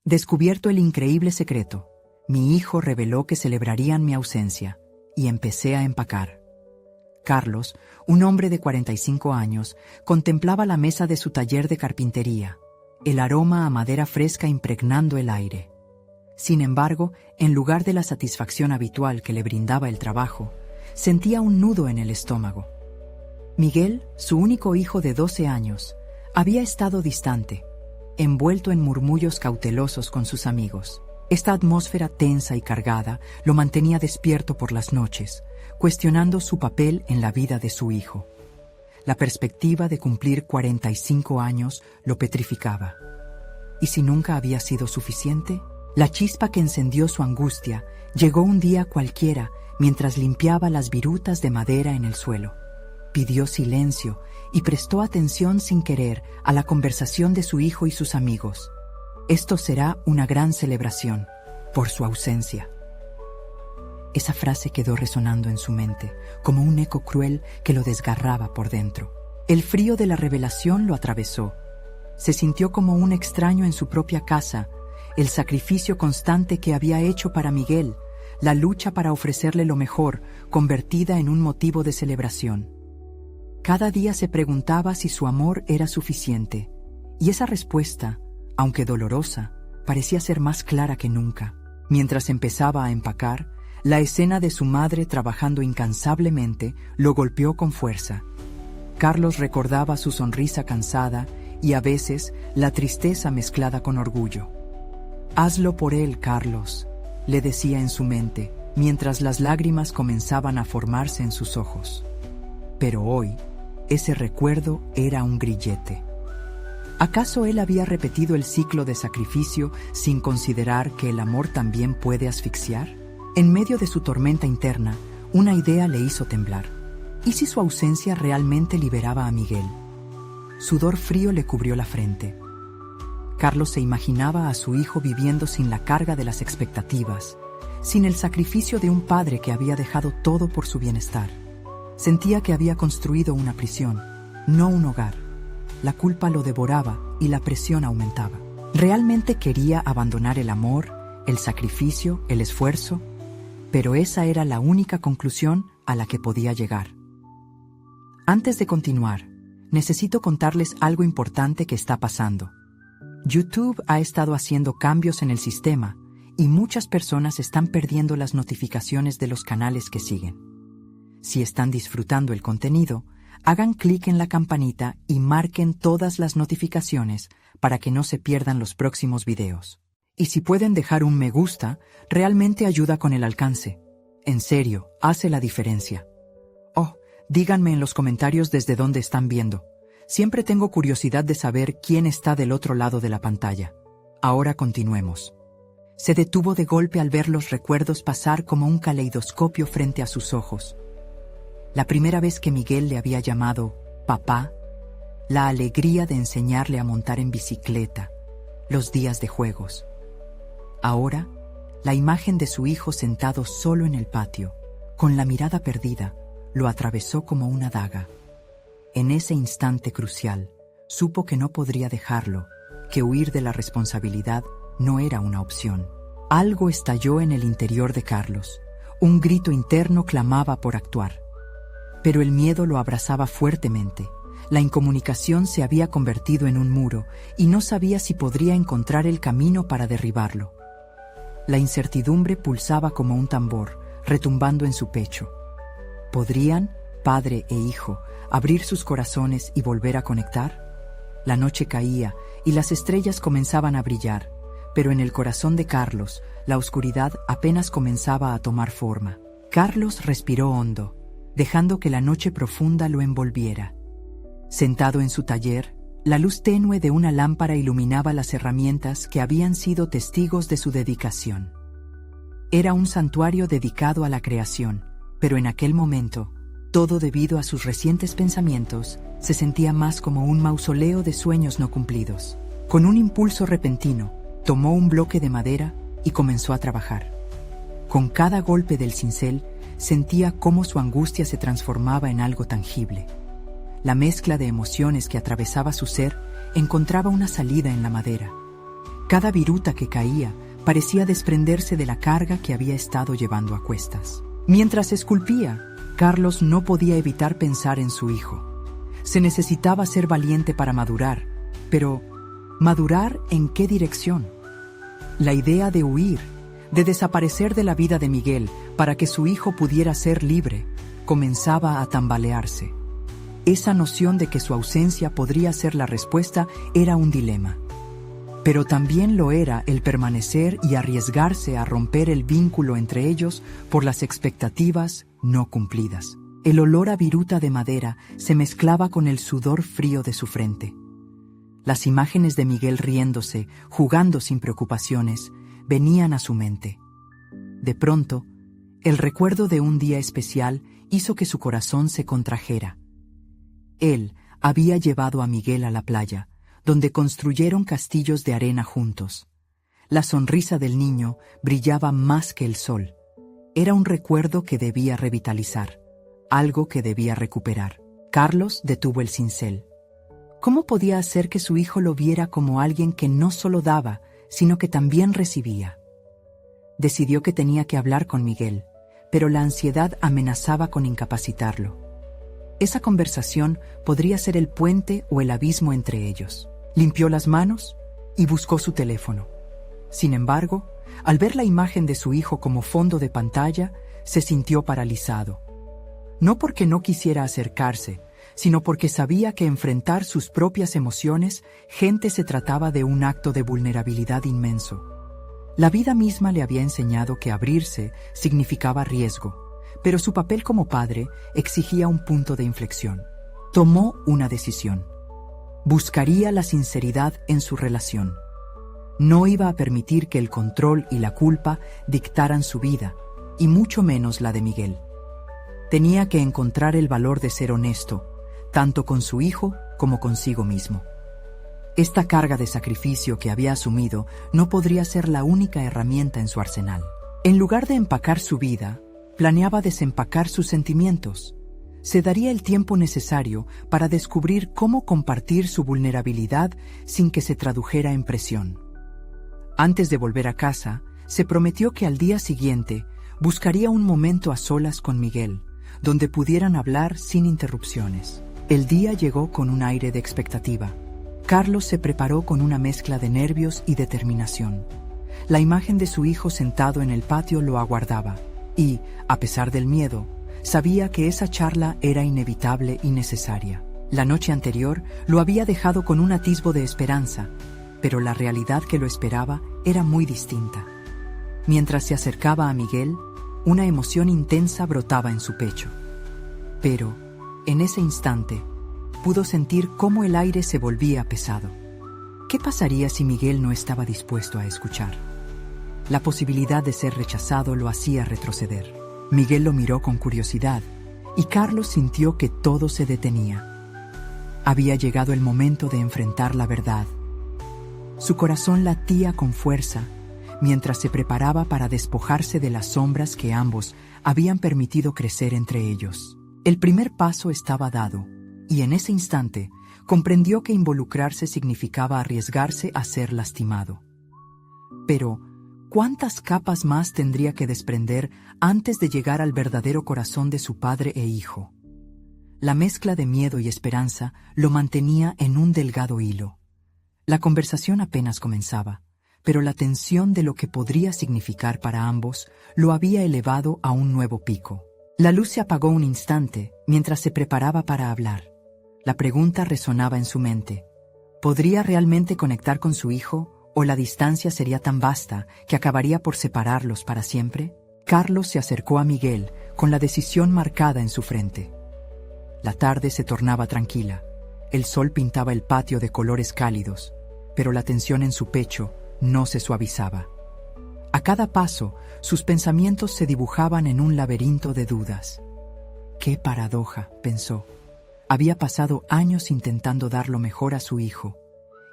Descubierto el increíble secreto, mi hijo reveló que celebrarían mi ausencia, y empecé a empacar. Carlos, un hombre de 45 años, contemplaba la mesa de su taller de carpintería, el aroma a madera fresca impregnando el aire. Sin embargo, en lugar de la satisfacción habitual que le brindaba el trabajo, sentía un nudo en el estómago. Miguel, su único hijo de 12 años, había estado distante, envuelto en murmullos cautelosos con sus amigos. Esta atmósfera tensa y cargada lo mantenía despierto por las noches, cuestionando su papel en la vida de su hijo. La perspectiva de cumplir 45 años lo petrificaba. ¿Y si nunca había sido suficiente? La chispa que encendió su angustia llegó un día cualquiera mientras limpiaba las virutas de madera en el suelo. Pidió silencio y prestó atención sin querer a la conversación de su hijo y sus amigos. Esto será una gran celebración por su ausencia. Esa frase quedó resonando en su mente, como un eco cruel que lo desgarraba por dentro. El frío de la revelación lo atravesó. Se sintió como un extraño en su propia casa, el sacrificio constante que había hecho para Miguel, la lucha para ofrecerle lo mejor, convertida en un motivo de celebración. Cada día se preguntaba si su amor era suficiente, y esa respuesta, aunque dolorosa, parecía ser más clara que nunca. Mientras empezaba a empacar, la escena de su madre trabajando incansablemente lo golpeó con fuerza. Carlos recordaba su sonrisa cansada y a veces la tristeza mezclada con orgullo. «Hazlo por él, Carlos», le decía en su mente, mientras las lágrimas comenzaban a formarse en sus ojos. Pero hoy, ese recuerdo era un grillete. ¿Acaso él había repetido el ciclo de sacrificio sin considerar que el amor también puede asfixiar? En medio de su tormenta interna, una idea le hizo temblar. ¿Y si su ausencia realmente liberaba a Miguel? Sudor frío le cubrió la frente. Carlos se imaginaba a su hijo viviendo sin la carga de las expectativas, sin el sacrificio de un padre que había dejado todo por su bienestar. Sentía que había construido una prisión, no un hogar. La culpa lo devoraba y la presión aumentaba. ¿Realmente quería abandonar el amor, el sacrificio, el esfuerzo? Pero esa era la única conclusión a la que podía llegar. Antes de continuar, necesito contarles algo importante que está pasando. YouTube ha estado haciendo cambios en el sistema y muchas personas están perdiendo las notificaciones de los canales que siguen. Si están disfrutando el contenido, hagan clic en la campanita y marquen todas las notificaciones para que no se pierdan los próximos videos. Y si pueden dejar un me gusta, realmente ayuda con el alcance. En serio, hace la diferencia. Oh, díganme en los comentarios desde dónde están viendo. Siempre tengo curiosidad de saber quién está del otro lado de la pantalla. Ahora continuemos. Se detuvo de golpe al ver los recuerdos pasar como un caleidoscopio frente a sus ojos. La primera vez que Miguel le había llamado papá, la alegría de enseñarle a montar en bicicleta, los días de juegos. Ahora, la imagen de su hijo sentado solo en el patio, con la mirada perdida, lo atravesó como una daga. En ese instante crucial, supo que no podría dejarlo, que huir de la responsabilidad no era una opción. Algo estalló en el interior de Carlos. Un grito interno clamaba por actuar. Pero el miedo lo abrazaba fuertemente. La incomunicación se había convertido en un muro y no sabía si podría encontrar el camino para derribarlo. La incertidumbre pulsaba como un tambor, retumbando en su pecho. ¿Podrían, padre e hijo, abrir sus corazones y volver a conectar? La noche caía y las estrellas comenzaban a brillar, pero en el corazón de Carlos, la oscuridad apenas comenzaba a tomar forma. Carlos respiró hondo, dejando que la noche profunda lo envolviera. Sentado en su taller, la luz tenue de una lámpara iluminaba las herramientas que habían sido testigos de su dedicación. Era un santuario dedicado a la creación, pero en aquel momento, todo debido a sus recientes pensamientos, se sentía más como un mausoleo de sueños no cumplidos. Con un impulso repentino, tomó un bloque de madera y comenzó a trabajar. Con cada golpe del cincel, sentía cómo su angustia se transformaba en algo tangible. La mezcla de emociones que atravesaba su ser encontraba una salida en la madera. Cada viruta que caía parecía desprenderse de la carga que había estado llevando a cuestas. Mientras esculpía, Carlos no podía evitar pensar en su hijo. Se necesitaba ser valiente para madurar, pero ¿madurar en qué dirección? La idea de huir, de desaparecer de la vida de Miguel para que su hijo pudiera ser libre, comenzaba a tambalearse. Esa noción de que su ausencia podría ser la respuesta era un dilema. Pero también lo era el permanecer y arriesgarse a romper el vínculo entre ellos por las expectativas no cumplidas. El olor a viruta de madera se mezclaba con el sudor frío de su frente. Las imágenes de Miguel riéndose, jugando sin preocupaciones, venían a su mente. De pronto, el recuerdo de un día especial hizo que su corazón se contrajera. Él había llevado a Miguel a la playa, donde construyeron castillos de arena juntos. La sonrisa del niño brillaba más que el sol. Era un recuerdo que debía revitalizar, algo que debía recuperar. Carlos detuvo el cincel. ¿Cómo podía hacer que su hijo lo viera como alguien que no solo daba, sino que también recibía? Decidió que tenía que hablar con Miguel, pero la ansiedad amenazaba con incapacitarlo. Esa conversación podría ser el puente o el abismo entre ellos. Limpió las manos y buscó su teléfono. Sin embargo, al ver la imagen de su hijo como fondo de pantalla, se sintió paralizado. No porque no quisiera acercarse, sino porque sabía que enfrentar sus propias emociones, se trataba de un acto de vulnerabilidad inmenso. La vida misma le había enseñado que abrirse significaba riesgo, pero su papel como padre exigía un punto de inflexión. Tomó una decisión. Buscaría la sinceridad en su relación. No iba a permitir que el control y la culpa dictaran su vida, y mucho menos la de Miguel. Tenía que encontrar el valor de ser honesto, tanto con su hijo como consigo mismo. Esta carga de sacrificio que había asumido no podría ser la única herramienta en su arsenal. En lugar de empacar su vida, planeaba desempacar sus sentimientos. Se daría el tiempo necesario para descubrir cómo compartir su vulnerabilidad sin que se tradujera en presión. Antes de volver a casa, se prometió que al día siguiente buscaría un momento a solas con Miguel, donde pudieran hablar sin interrupciones. El día llegó con un aire de expectativa. Carlos se preparó con una mezcla de nervios y determinación. La imagen de su hijo sentado en el patio lo aguardaba y, a pesar del miedo, sabía que esa charla era inevitable y necesaria. La noche anterior lo había dejado con un atisbo de esperanza, pero la realidad que lo esperaba era muy distinta. Mientras se acercaba a Miguel, una emoción intensa brotaba en su pecho. Pero, en ese instante, pudo sentir cómo el aire se volvía pesado. ¿Qué pasaría si Miguel no estaba dispuesto a escuchar? La posibilidad de ser rechazado lo hacía retroceder. Miguel lo miró con curiosidad, y Carlos sintió que todo se detenía. Había llegado el momento de enfrentar la verdad. Su corazón latía con fuerza, mientras se preparaba para despojarse de las sombras que ambos habían permitido crecer entre ellos. El primer paso estaba dado, y en ese instante comprendió que involucrarse significaba arriesgarse a ser lastimado. Pero, ¿cuántas capas más tendría que desprender antes de llegar al verdadero corazón de su padre e hijo? La mezcla de miedo y esperanza lo mantenía en un delgado hilo. La conversación apenas comenzaba, pero la tensión de lo que podría significar para ambos lo había elevado a un nuevo pico. La luz se apagó un instante mientras se preparaba para hablar. La pregunta resonaba en su mente. ¿Podría realmente conectar con su hijo o la distancia sería tan vasta que acabaría por separarlos para siempre? Carlos se acercó a Miguel con la decisión marcada en su frente. La tarde se tornaba tranquila. El sol pintaba el patio de colores cálidos, pero la tensión en su pecho no se suavizaba. A cada paso, sus pensamientos se dibujaban en un laberinto de dudas. ¡Qué paradoja!, pensó. Había pasado años intentando dar lo mejor a su hijo,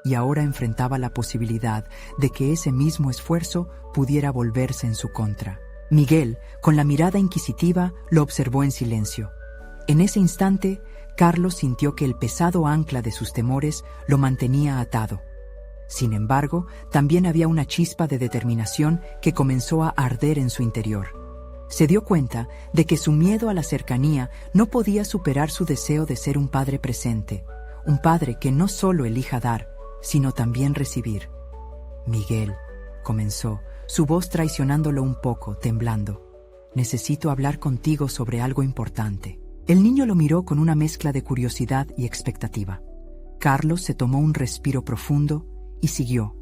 y ahora enfrentaba la posibilidad de que ese mismo esfuerzo pudiera volverse en su contra. Miguel, con la mirada inquisitiva, lo observó en silencio. En ese instante, Carlos sintió que el pesado ancla de sus temores lo mantenía atado. Sin embargo, también había una chispa de determinación que comenzó a arder en su interior. Se dio cuenta de que su miedo a la cercanía no podía superar su deseo de ser un padre presente, un padre que no solo elija dar, sino también recibir. Miguel, comenzó, su voz traicionándolo un poco, temblando. Necesito hablar contigo sobre algo importante. El niño lo miró con una mezcla de curiosidad y expectativa. Carlos se tomó un respiro profundo y siguió,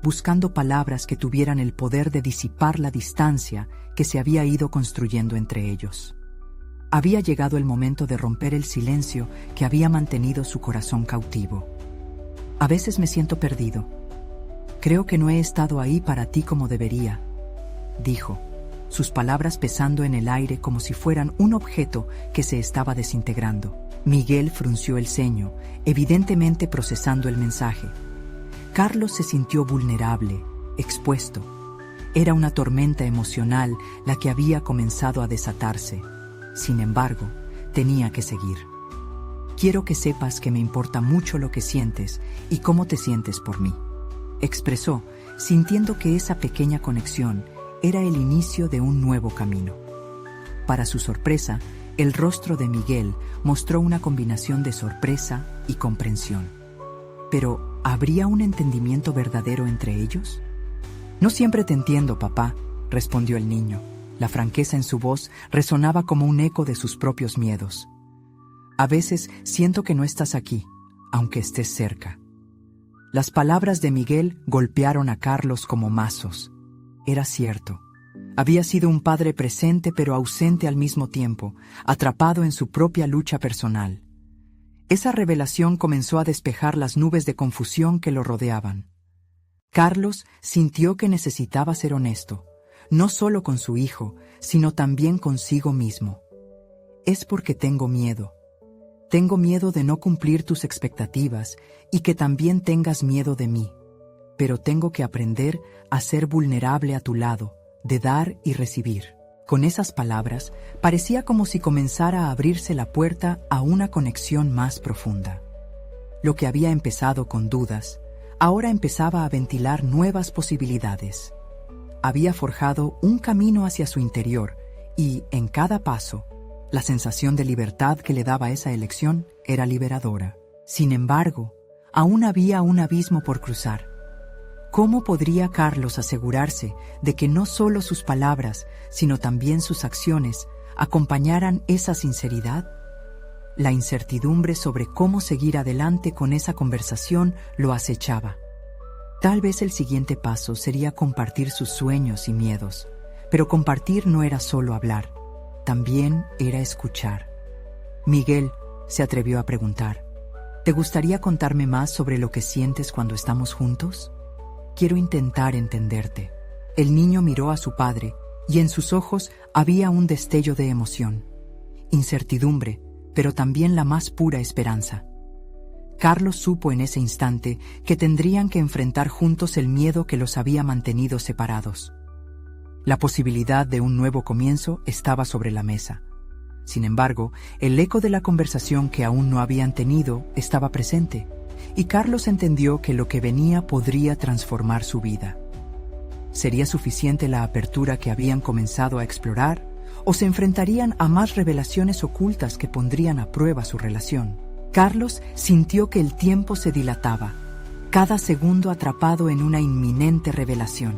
buscando palabras que tuvieran el poder de disipar la distancia que se había ido construyendo entre ellos. Había llegado el momento de romper el silencio que había mantenido su corazón cautivo. A veces me siento perdido. Creo que no he estado ahí para ti como debería, dijo, sus palabras pesando en el aire como si fueran un objeto que se estaba desintegrando. Miguel frunció el ceño, evidentemente procesando el mensaje. Carlos se sintió vulnerable, expuesto. Era una tormenta emocional la que había comenzado a desatarse. Sin embargo, tenía que seguir. Quiero que sepas que me importa mucho lo que sientes y cómo te sientes por mí, expresó, sintiendo que esa pequeña conexión era el inicio de un nuevo camino. Para su sorpresa, el rostro de Miguel mostró una combinación de sorpresa y comprensión. Pero, ¿habría un entendimiento verdadero entre ellos? No siempre te entiendo, papá, respondió el niño. La franqueza en su voz resonaba como un eco de sus propios miedos. A veces siento que no estás aquí, aunque estés cerca. Las palabras de Miguel golpearon a Carlos como mazos. Era cierto. Había sido un padre presente pero ausente al mismo tiempo, atrapado en su propia lucha personal. Esa revelación comenzó a despejar las nubes de confusión que lo rodeaban. Carlos sintió que necesitaba ser honesto, no solo con su hijo, sino también consigo mismo. Es porque tengo miedo. Tengo miedo de no cumplir tus expectativas y que también tengas miedo de mí. Pero tengo que aprender a ser vulnerable a tu lado, de dar y recibir. Con esas palabras, parecía como si comenzara a abrirse la puerta a una conexión más profunda. Lo que había empezado con dudas, ahora empezaba a ventilar nuevas posibilidades. Había forjado un camino hacia su interior y, en cada paso, la sensación de libertad que le daba esa elección era liberadora. Sin embargo, aún había un abismo por cruzar. ¿Cómo podría Carlos asegurarse de que no solo sus palabras, sino también sus acciones acompañaran esa sinceridad? La incertidumbre sobre cómo seguir adelante con esa conversación lo acechaba. Tal vez el siguiente paso sería compartir sus sueños y miedos, pero compartir no era solo hablar, también era escuchar. Miguel se atrevió a preguntar, ¿te gustaría contarme más sobre lo que sientes cuando estamos juntos? Quiero intentar entenderte. El niño miró a su padre y en sus ojos había un destello de emoción, incertidumbre, pero también la más pura esperanza. Carlos supo en ese instante que tendrían que enfrentar juntos el miedo que los había mantenido separados. La posibilidad de un nuevo comienzo estaba sobre la mesa. Sin embargo, el eco de la conversación que aún no habían tenido estaba presente, y Carlos entendió que lo que venía podría transformar su vida. ¿Sería suficiente la apertura que habían comenzado a explorar, o se enfrentarían a más revelaciones ocultas que pondrían a prueba su relación? Carlos sintió que el tiempo se dilataba, cada segundo atrapado en una inminente revelación.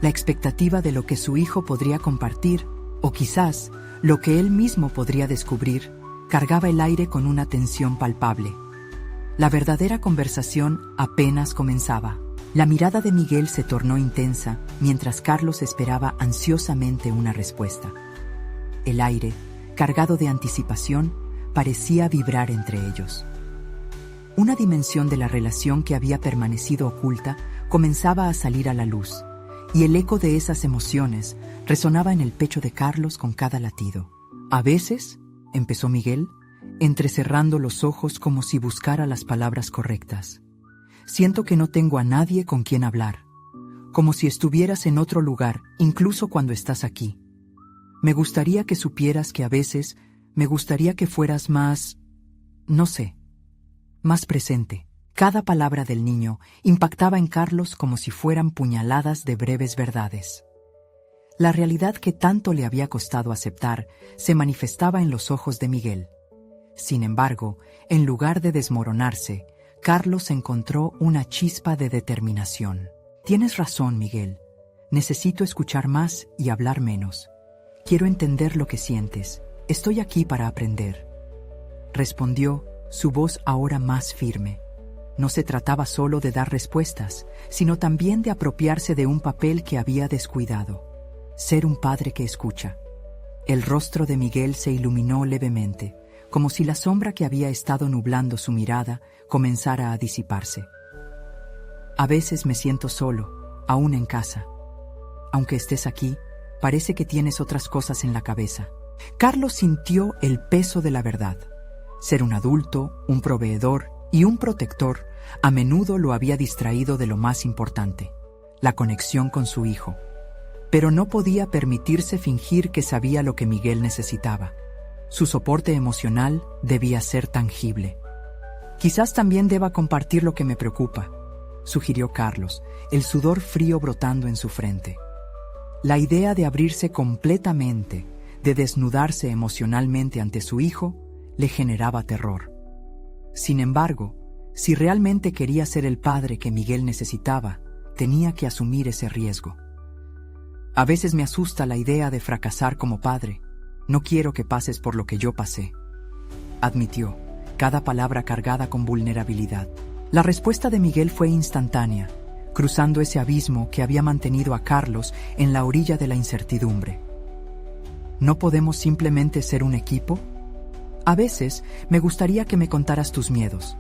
La expectativa de lo que su hijo podría compartir, o quizás lo que él mismo podría descubrir, cargaba el aire con una tensión palpable. La verdadera conversación apenas comenzaba. La mirada de Miguel se tornó intensa mientras Carlos esperaba ansiosamente una respuesta. El aire, cargado de anticipación, parecía vibrar entre ellos. Una dimensión de la relación que había permanecido oculta comenzaba a salir a la luz, y el eco de esas emociones resonaba en el pecho de Carlos con cada latido. A veces, empezó Miguel, entrecerrando los ojos como si buscara las palabras correctas. Siento que no tengo a nadie con quien hablar, como si estuvieras en otro lugar, incluso cuando estás aquí. Me gustaría que supieras que a veces me gustaría que fueras más, no sé, más presente, Cada palabra del niño impactaba en Carlos como si fueran puñaladas de breves verdades. La realidad que tanto le había costado aceptar se manifestaba en los ojos de Miguel. Sin embargo, en lugar de desmoronarse, Carlos encontró una chispa de determinación. «Tienes razón, Miguel. Necesito escuchar más y hablar menos. Quiero entender lo que sientes. Estoy aquí para aprender», respondió, su voz ahora más firme. No se trataba solo de dar respuestas, sino también de apropiarse de un papel que había descuidado: ser un padre que escucha. El rostro de Miguel se iluminó levemente, como si la sombra que había estado nublando su mirada comenzara a disiparse. «A veces me siento solo, aún en casa. Aunque estés aquí, parece que tienes otras cosas en la cabeza». Carlos sintió el peso de la verdad. Ser un adulto, un proveedor y un protector a menudo lo había distraído de lo más importante: la conexión con su hijo. Pero no podía permitirse fingir que sabía lo que Miguel necesitaba. Su soporte emocional debía ser tangible. «Quizás también deba compartir lo que me preocupa», sugirió Carlos, el sudor frío brotando en su frente. La idea de abrirse completamente, de desnudarse emocionalmente ante su hijo, le generaba terror. Sin embargo, si realmente quería ser el padre que Miguel necesitaba, tenía que asumir ese riesgo. «A veces me asusta la idea de fracasar como padre. No quiero que pases por lo que yo pasé», admitió, cada palabra cargada con vulnerabilidad. La respuesta de Miguel fue instantánea, cruzando ese abismo que había mantenido a Carlos en la orilla de la incertidumbre. «¿No podemos simplemente ser un equipo? A veces me gustaría que me contaras tus miedos.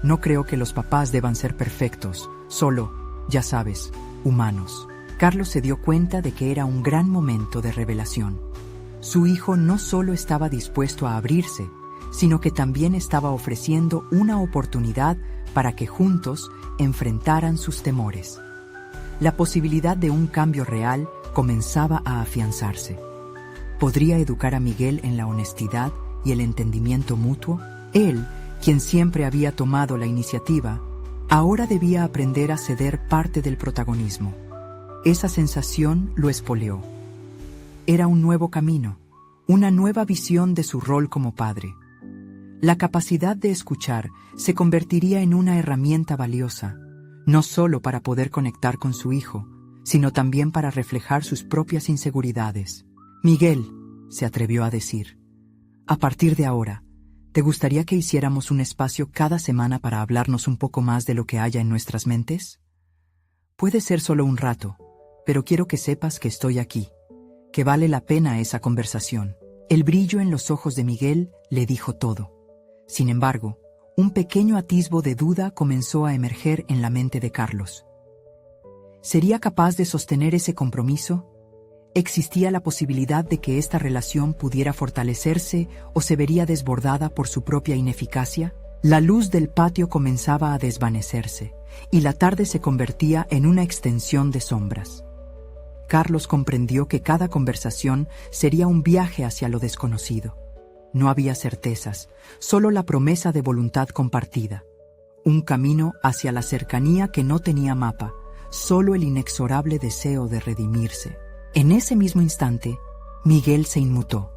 No creo que los papás deban ser perfectos, solo, ya sabes, humanos». Carlos se dio cuenta de que era un gran momento de revelación. Su hijo no solo estaba dispuesto a abrirse, sino que también estaba ofreciendo una oportunidad para que juntos enfrentaran sus temores. La posibilidad de un cambio real comenzaba a afianzarse. ¿Podría educar a Miguel en la honestidad y el entendimiento mutuo? Él, quien siempre había tomado la iniciativa, ahora debía aprender a ceder parte del protagonismo. Esa sensación lo espoleó. Era un nuevo camino, una nueva visión de su rol como padre. La capacidad de escuchar se convertiría en una herramienta valiosa, no solo para poder conectar con su hijo, sino también para reflejar sus propias inseguridades. «Miguel», se atrevió a decir, «a partir de ahora, ¿te gustaría que hiciéramos un espacio cada semana para hablarnos un poco más de lo que haya en nuestras mentes? Puede ser solo un rato, pero quiero que sepas que estoy aquí, que vale la pena esa conversación». El brillo en los ojos de Miguel le dijo todo. Sin embargo, un pequeño atisbo de duda comenzó a emerger en la mente de Carlos. ¿Sería capaz de sostener ese compromiso? ¿Existía la posibilidad de que esta relación pudiera fortalecerse o se vería desbordada por su propia ineficacia? La luz del patio comenzaba a desvanecerse, y la tarde se convertía en una extensión de sombras. Carlos comprendió que cada conversación sería un viaje hacia lo desconocido. No había certezas, solo la promesa de voluntad compartida. Un camino hacia la cercanía que no tenía mapa, solo el inexorable deseo de redimirse. En ese mismo instante, Miguel se inmutó.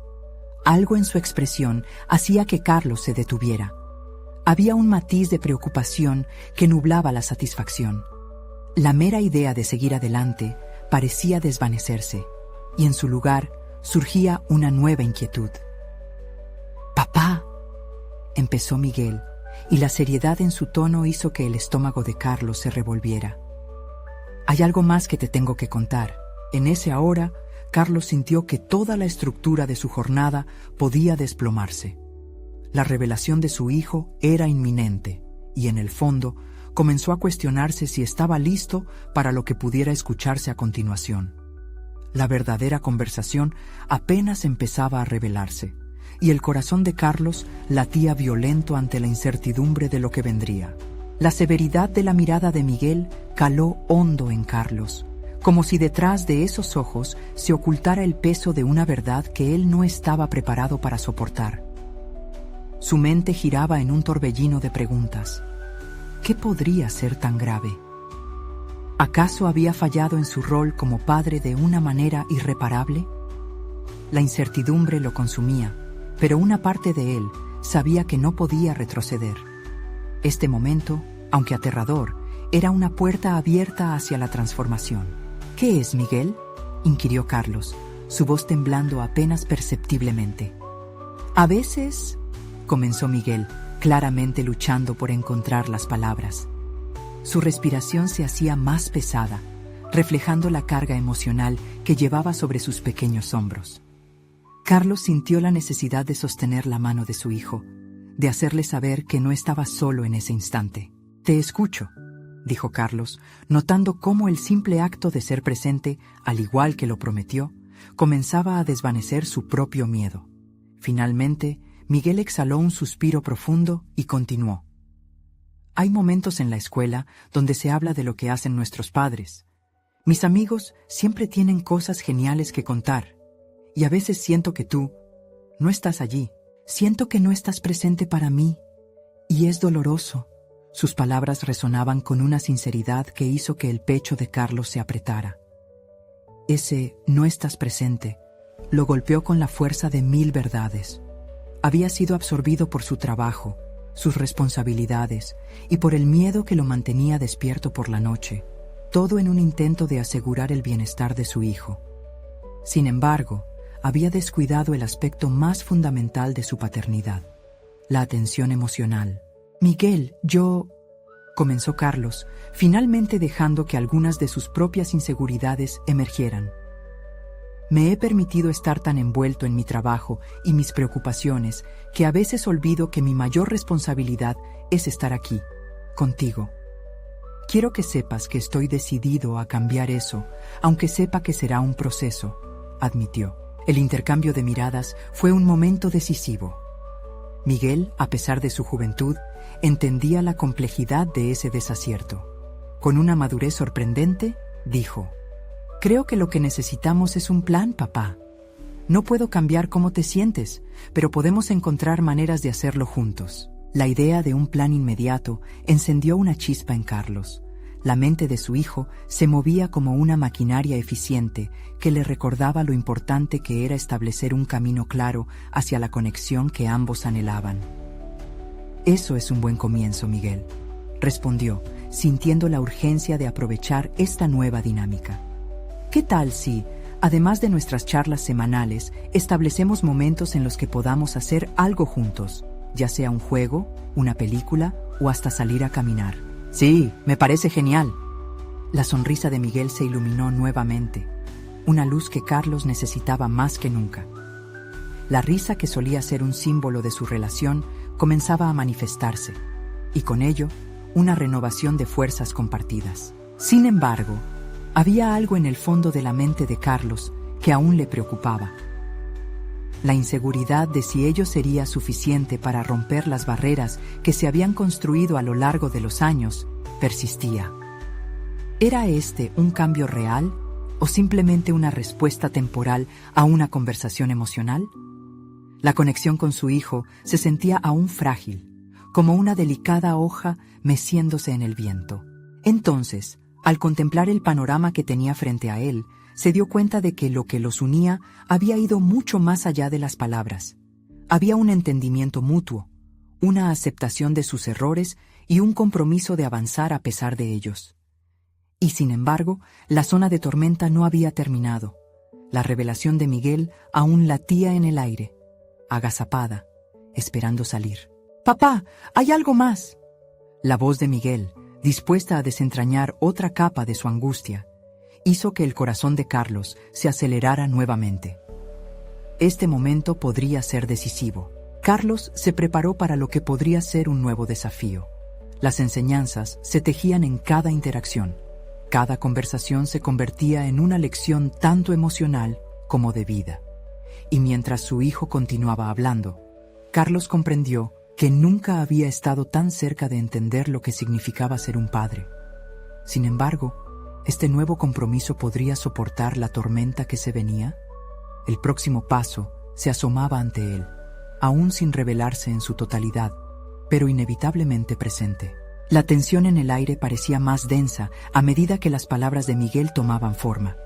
Algo en su expresión hacía que Carlos se detuviera. Había un matiz de preocupación que nublaba la satisfacción. La mera idea de seguir adelante parecía desvanecerse, y en su lugar surgía una nueva inquietud. «Papá», empezó Miguel, y la seriedad en su tono hizo que el estómago de Carlos se revolviera. «Hay algo más que te tengo que contar». En ese ahora, Carlos sintió que toda la estructura de su jornada podía desplomarse. La revelación de su hijo era inminente, y en el fondo comenzó a cuestionarse si estaba listo para lo que pudiera escucharse a continuación. La verdadera conversación apenas empezaba a revelarse, y el corazón de Carlos latía violento ante la incertidumbre de lo que vendría. La severidad de la mirada de Miguel caló hondo en Carlos, como si detrás de esos ojos se ocultara el peso de una verdad que él no estaba preparado para soportar. Su mente giraba en un torbellino de preguntas. ¿qué podría ser tan grave? ¿Acaso había fallado en su rol como padre de una manera irreparable? La incertidumbre lo consumía, pero una parte de él sabía que no podía retroceder. Este momento, aunque aterrador, era una puerta abierta hacia la transformación. ¿Qué es, Miguel?, inquirió Carlos, su voz temblando apenas perceptiblemente. A veces, comenzó Miguel, claramente luchando por encontrar las palabras. Su respiración se hacía más pesada, reflejando la carga emocional que llevaba sobre sus pequeños hombros. Carlos sintió la necesidad de sostener la mano de su hijo, de hacerle saber que no estaba solo en ese instante. «Te escucho», dijo Carlos, notando cómo el simple acto de ser presente, al igual que lo prometió, comenzaba a desvanecer su propio miedo. Finalmente, Miguel exhaló un suspiro profundo y continuó. Hay momentos en la escuela donde se habla de lo que hacen nuestros padres. Mis amigos siempre tienen cosas geniales que contar, y a veces siento que tú no estás allí. Siento que no estás presente para mí, y es doloroso. Sus palabras resonaban con una sinceridad que hizo que el pecho de Carlos se apretara. Ese «no estás presente» lo golpeó con la fuerza de 1000 verdades. Había sido absorbido por su trabajo, sus responsabilidades y por el miedo que lo mantenía despierto por la noche, todo en un intento de asegurar el bienestar de su hijo. Sin embargo, había descuidado el aspecto más fundamental de su paternidad, la atención emocional. «Miguel, comenzó Carlos, finalmente dejando que algunas de sus propias inseguridades emergieran. Me he permitido estar tan envuelto en mi trabajo y mis preocupaciones que a veces olvido que mi mayor responsabilidad es estar aquí, contigo. Quiero que sepas que estoy decidido a cambiar eso, aunque sepa que será un proceso», admitió. El intercambio de miradas fue un momento decisivo. Miguel, a pesar de su juventud, entendía la complejidad de ese desacierto. Con una madurez sorprendente, dijo: «Creo que lo que necesitamos es un plan, papá. No puedo cambiar cómo te sientes, pero podemos encontrar maneras de hacerlo juntos». La idea de un plan inmediato encendió una chispa en Carlos. La mente de su hijo se movía como una maquinaria eficiente que le recordaba lo importante que era establecer un camino claro hacia la conexión que ambos anhelaban. «Eso es un buen comienzo, Miguel», respondió, sintiendo la urgencia de aprovechar esta nueva dinámica. «¿Qué tal si, además de nuestras charlas semanales, establecemos momentos en los que podamos hacer algo juntos, ya sea un juego, una película o hasta salir a caminar?» «Sí, me parece genial». La sonrisa de Miguel se iluminó nuevamente, una luz que Carlos necesitaba más que nunca. La risa que solía ser un símbolo de su relación comenzaba a manifestarse, y con ello, una renovación de fuerzas compartidas. Sin embargo, había algo en el fondo de la mente de Carlos que aún le preocupaba. La inseguridad de si ello sería suficiente para romper las barreras que se habían construido a lo largo de los años persistía. ¿Era este un cambio real o simplemente una respuesta temporal a una conversación emocional? La conexión con su hijo se sentía aún frágil, como una delicada hoja meciéndose en el viento. Entonces, al contemplar el panorama que tenía frente a él, se dio cuenta de que lo que los unía había ido mucho más allá de las palabras. Había un entendimiento mutuo, una aceptación de sus errores y un compromiso de avanzar a pesar de ellos. Y sin embargo, la zona de tormenta no había terminado. La revelación de Miguel aún latía en el aire, agazapada, esperando salir. «Papá, hay algo más». La voz de Miguel, dispuesta a desentrañar otra capa de su angustia, hizo que el corazón de Carlos se acelerara nuevamente. Este momento podría ser decisivo. Carlos se preparó para lo que podría ser un nuevo desafío. Las enseñanzas se tejían en cada interacción. Cada conversación se convertía en una lección tanto emocional como de vida. Y mientras su hijo continuaba hablando, Carlos comprendió que nunca había estado tan cerca de entender lo que significaba ser un padre. Sin embargo, ¿este nuevo compromiso podría soportar la tormenta que se venía? El próximo paso se asomaba ante él, aún sin revelarse en su totalidad, pero inevitablemente presente. La tensión en el aire parecía más densa a medida que las palabras de Miguel tomaban forma.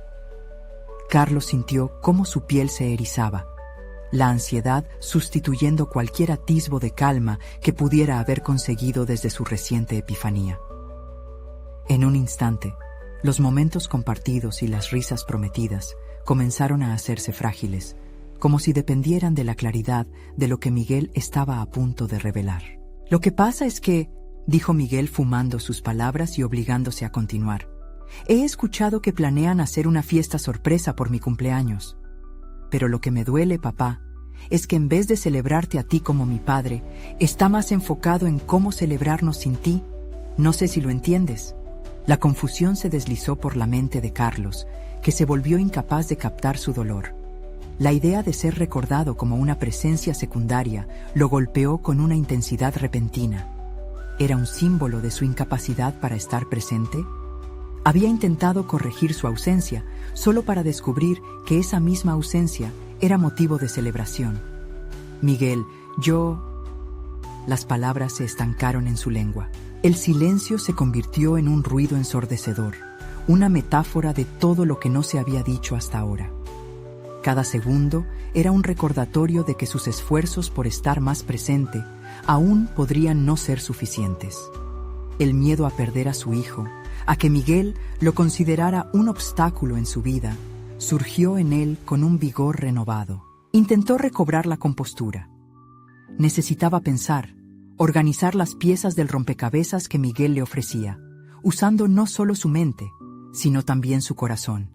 Carlos sintió cómo su piel se erizaba, la ansiedad sustituyendo cualquier atisbo de calma que pudiera haber conseguido desde su reciente epifanía. En un instante, los momentos compartidos y las risas prometidas comenzaron a hacerse frágiles, como si dependieran de la claridad de lo que Miguel estaba a punto de revelar. «Lo que pasa es que», dijo Miguel fumando sus palabras y obligándose a continuar, «he escuchado que planean hacer una fiesta sorpresa por mi cumpleaños. Pero lo que me duele, papá, es que en vez de celebrarte a ti como mi padre, está más enfocado en cómo celebrarnos sin ti. No sé si lo entiendes». La confusión se deslizó por la mente de Carlos, que se volvió incapaz de captar su dolor. La idea de ser recordado como una presencia secundaria lo golpeó con una intensidad repentina. ¿Era un símbolo de su incapacidad para estar presente? Había intentado corregir su ausencia, solo para descubrir que esa misma ausencia era motivo de celebración. «Miguel, yo...» Las palabras se estancaron en su lengua. El silencio se convirtió en un ruido ensordecedor, una metáfora de todo lo que no se había dicho hasta ahora. Cada segundo era un recordatorio de que sus esfuerzos por estar más presente aún podrían no ser suficientes. El miedo a perder a su hijo, a que Miguel lo considerara un obstáculo en su vida, surgió en él con un vigor renovado. Intentó recobrar la compostura. Necesitaba pensar, organizar las piezas del rompecabezas que Miguel le ofrecía, usando no solo su mente, sino también su corazón.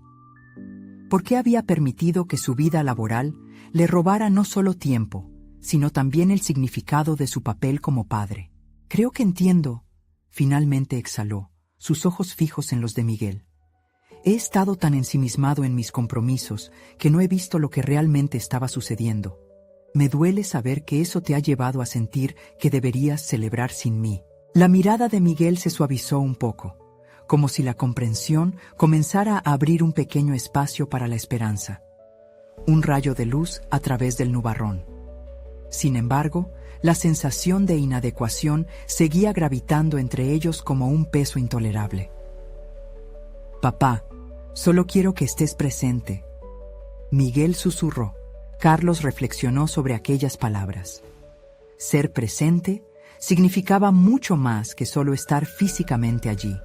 ¿Por qué había permitido que su vida laboral le robara no solo tiempo, sino también el significado de su papel como padre? «Creo que entiendo», finalmente exhaló, sus ojos fijos en los de Miguel. «He estado tan ensimismado en mis compromisos que no he visto lo que realmente estaba sucediendo. Me duele saber que eso te ha llevado a sentir que deberías celebrar sin mí». La mirada de Miguel se suavizó un poco, como si la comprensión comenzara a abrir un pequeño espacio para la esperanza. Un rayo de luz a través del nubarrón. Sin embargo, la sensación de inadecuación seguía gravitando entre ellos como un peso intolerable. «Papá, solo quiero que estés presente», Miguel susurró. Carlos reflexionó sobre aquellas palabras. Ser presente significaba mucho más que solo estar físicamente allí.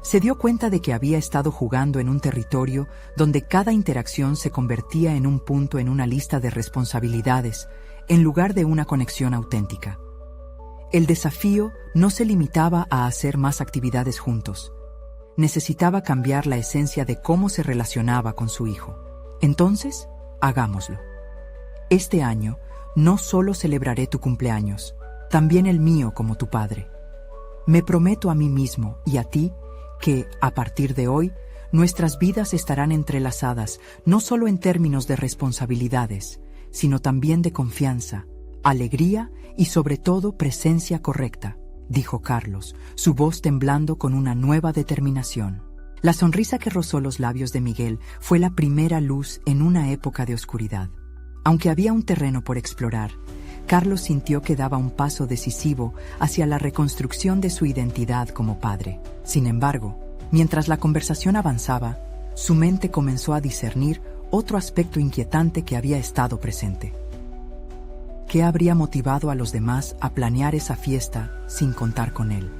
Se dio cuenta de que había estado jugando en un territorio donde cada interacción se convertía en un punto en una lista de responsabilidades, en lugar de una conexión auténtica. El desafío no se limitaba a hacer más actividades juntos. Necesitaba cambiar la esencia de cómo se relacionaba con su hijo. Entonces, hagámoslo. Este año no solo celebraré tu cumpleaños, también el mío como tu padre. Me prometo a mí mismo y a ti que, a partir de hoy, nuestras vidas estarán entrelazadas no solo en términos de responsabilidades, sino también de confianza, alegría y sobre todo presencia correcta, dijo Carlos, su voz temblando con una nueva determinación. La sonrisa que rozó los labios de Miguel fue la primera luz en una época de oscuridad. Aunque había un terreno por explorar, Carlos sintió que daba un paso decisivo hacia la reconstrucción de su identidad como padre. Sin embargo, mientras la conversación avanzaba, su mente comenzó a discernir otro aspecto inquietante que había estado presente. ¿Qué habría motivado a los demás a planear esa fiesta sin contar con él?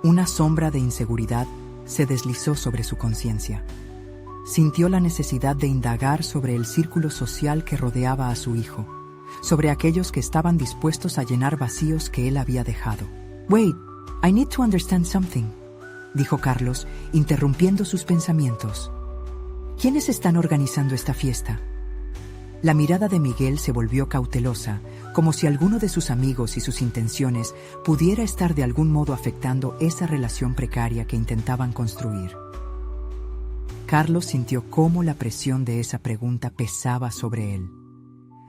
Una sombra de inseguridad se deslizó sobre su conciencia. Sintió la necesidad de indagar sobre el círculo social que rodeaba a su hijo, sobre aquellos que estaban dispuestos a llenar vacíos que él había dejado. «Wait, I need to understand something», dijo Carlos, interrumpiendo sus pensamientos. «¿Quiénes están organizando esta fiesta?» La mirada de Miguel se volvió cautelosa, como si alguno de sus amigos y sus intenciones pudiera estar de algún modo afectando esa relación precaria que intentaban construir. Carlos sintió cómo la presión de esa pregunta pesaba sobre él.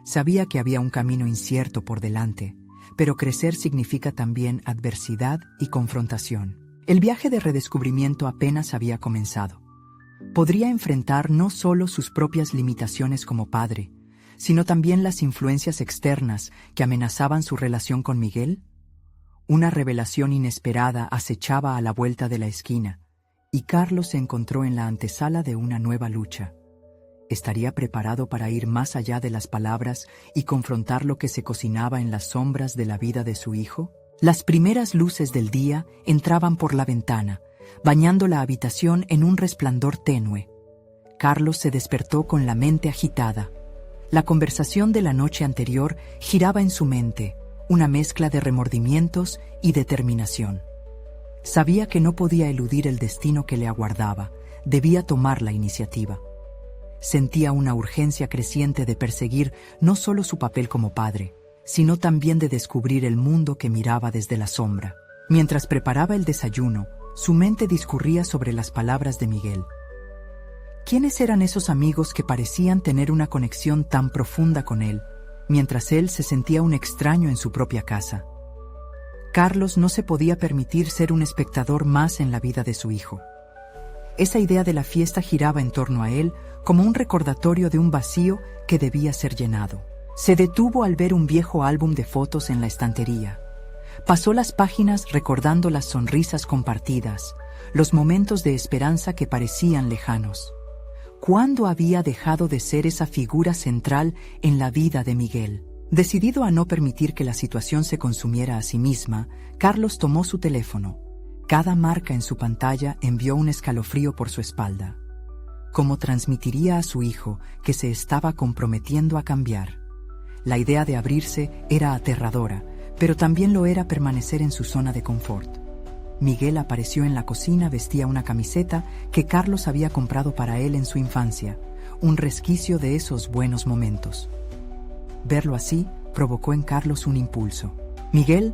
Sabía que había un camino incierto por delante, pero crecer significa también adversidad y confrontación. El viaje de redescubrimiento apenas había comenzado. Podría enfrentar no solo sus propias limitaciones como padre, sino también las influencias externas que amenazaban su relación con Miguel. Una revelación inesperada acechaba a la vuelta de la esquina, y Carlos se encontró en la antesala de una nueva lucha. ¿Estaría preparado para ir más allá de las palabras y confrontar lo que se cocinaba en las sombras de la vida de su hijo? Las primeras luces del día entraban por la ventana, bañando la habitación en un resplandor tenue. Carlos se despertó con la mente agitada. La conversación de la noche anterior giraba en su mente, una mezcla de remordimientos y determinación. Sabía que no podía eludir el destino que le aguardaba, debía tomar la iniciativa. Sentía una urgencia creciente de perseguir no solo su papel como padre, sino también de descubrir el mundo que miraba desde la sombra. Mientras preparaba el desayuno, su mente discurría sobre las palabras de Miguel. ¿Quiénes eran esos amigos que parecían tener una conexión tan profunda con él, mientras él se sentía un extraño en su propia casa? Carlos no se podía permitir ser un espectador más en la vida de su hijo. Esa idea de la fiesta giraba en torno a él como un recordatorio de un vacío que debía ser llenado. Se detuvo al ver un viejo álbum de fotos en la estantería. Pasó las páginas recordando las sonrisas compartidas, los momentos de esperanza que parecían lejanos. ¿Cuándo había dejado de ser esa figura central en la vida de Miguel? Decidido a no permitir que la situación se consumiera a sí misma, Carlos tomó su teléfono. Cada marca en su pantalla envió un escalofrío por su espalda. ¿Cómo transmitiría a su hijo que se estaba comprometiendo a cambiar? La idea de abrirse era aterradora, pero también lo era permanecer en su zona de confort. Miguel apareció en la cocina, vestía una camiseta que Carlos había comprado para él en su infancia, un resquicio de esos buenos momentos. Verlo así provocó en Carlos un impulso. «Miguel,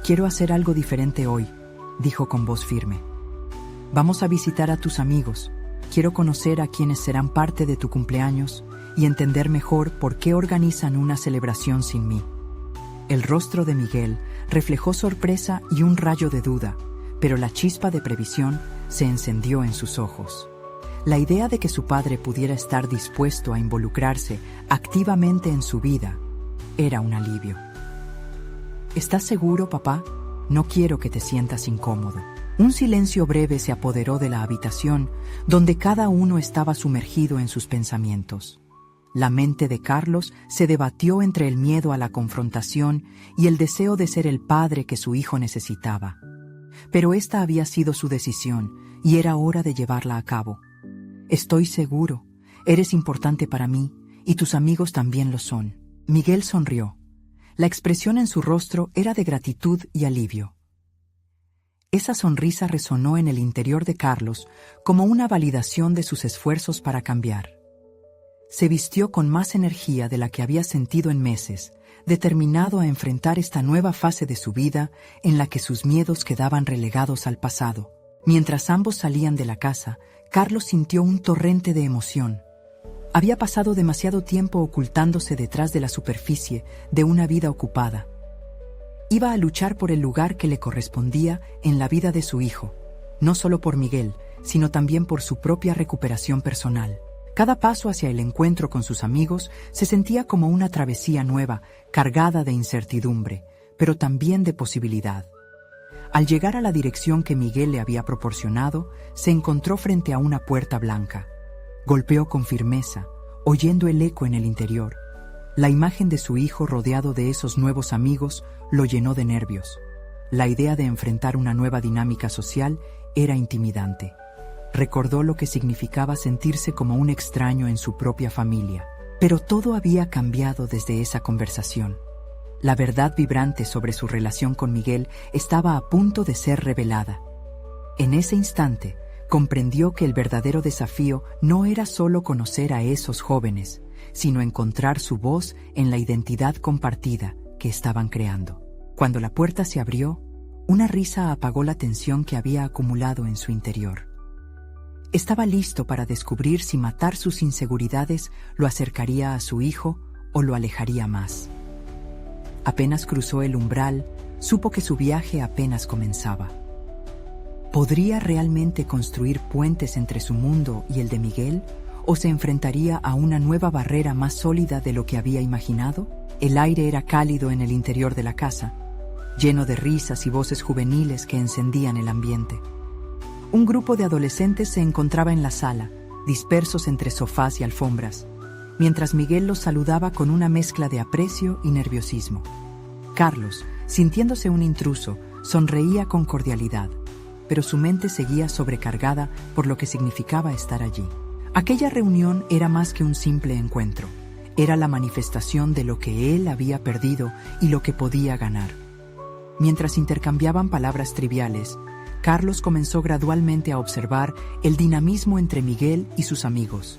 quiero hacer algo diferente hoy», dijo con voz firme. «Vamos a visitar a tus amigos. Quiero conocer a quienes serán parte de tu cumpleaños y entender mejor por qué organizan una celebración sin mí». El rostro de Miguel reflejó sorpresa y un rayo de duda, pero la chispa de previsión se encendió en sus ojos. La idea de que su padre pudiera estar dispuesto a involucrarse activamente en su vida era un alivio. «¿Estás seguro, papá? No quiero que te sientas incómodo». Un silencio breve se apoderó de la habitación, donde cada uno estaba sumergido en sus pensamientos. La mente de Carlos se debatió entre el miedo a la confrontación y el deseo de ser el padre que su hijo necesitaba. Pero esta había sido su decisión y era hora de llevarla a cabo. «Estoy seguro, eres importante para mí y tus amigos también lo son». Miguel sonrió. La expresión en su rostro era de gratitud y alivio. Esa sonrisa resonó en el interior de Carlos como una validación de sus esfuerzos para cambiar. Se vistió con más energía de la que había sentido en meses, determinado a enfrentar esta nueva fase de su vida en la que sus miedos quedaban relegados al pasado. Mientras ambos salían de la casa, Carlos sintió un torrente de emoción. Había pasado demasiado tiempo ocultándose detrás de la superficie de una vida ocupada. Iba a luchar por el lugar que le correspondía en la vida de su hijo, no solo por Miguel, sino también por su propia recuperación personal. Cada paso hacia el encuentro con sus amigos se sentía como una travesía nueva, cargada de incertidumbre, pero también de posibilidad. Al llegar a la dirección que Miguel le había proporcionado, se encontró frente a una puerta blanca. Golpeó con firmeza, oyendo el eco en el interior. La imagen de su hijo rodeado de esos nuevos amigos lo llenó de nervios. La idea de enfrentar una nueva dinámica social era intimidante. Recordó lo que significaba sentirse como un extraño en su propia familia. Pero todo había cambiado desde esa conversación. La verdad vibrante sobre su relación con Miguel estaba a punto de ser revelada. En ese instante, comprendió que el verdadero desafío no era solo conocer a esos jóvenes, sino encontrar su voz en la identidad compartida que estaban creando. Cuando la puerta se abrió, una risa apagó la tensión que había acumulado en su interior. Estaba listo para descubrir si matar sus inseguridades lo acercaría a su hijo o lo alejaría más. Apenas cruzó el umbral, supo que su viaje apenas comenzaba. ¿Podría realmente construir puentes entre su mundo y el de Miguel, o se enfrentaría a una nueva barrera más sólida de lo que había imaginado? El aire era cálido en el interior de la casa. lleno de risas y voces juveniles que encendían el ambiente. Un grupo de adolescentes se encontraba en la sala, dispersos entre sofás y alfombras, mientras Miguel los saludaba con una mezcla de aprecio y nerviosismo. Carlos, sintiéndose un intruso, sonreía con cordialidad, pero su mente seguía sobrecargada por lo que significaba estar allí. Aquella reunión era más que un simple encuentro. Era la manifestación de lo que él había perdido y lo que podía ganar. Mientras intercambiaban palabras triviales, Carlos comenzó gradualmente a observar el dinamismo entre Miguel y sus amigos.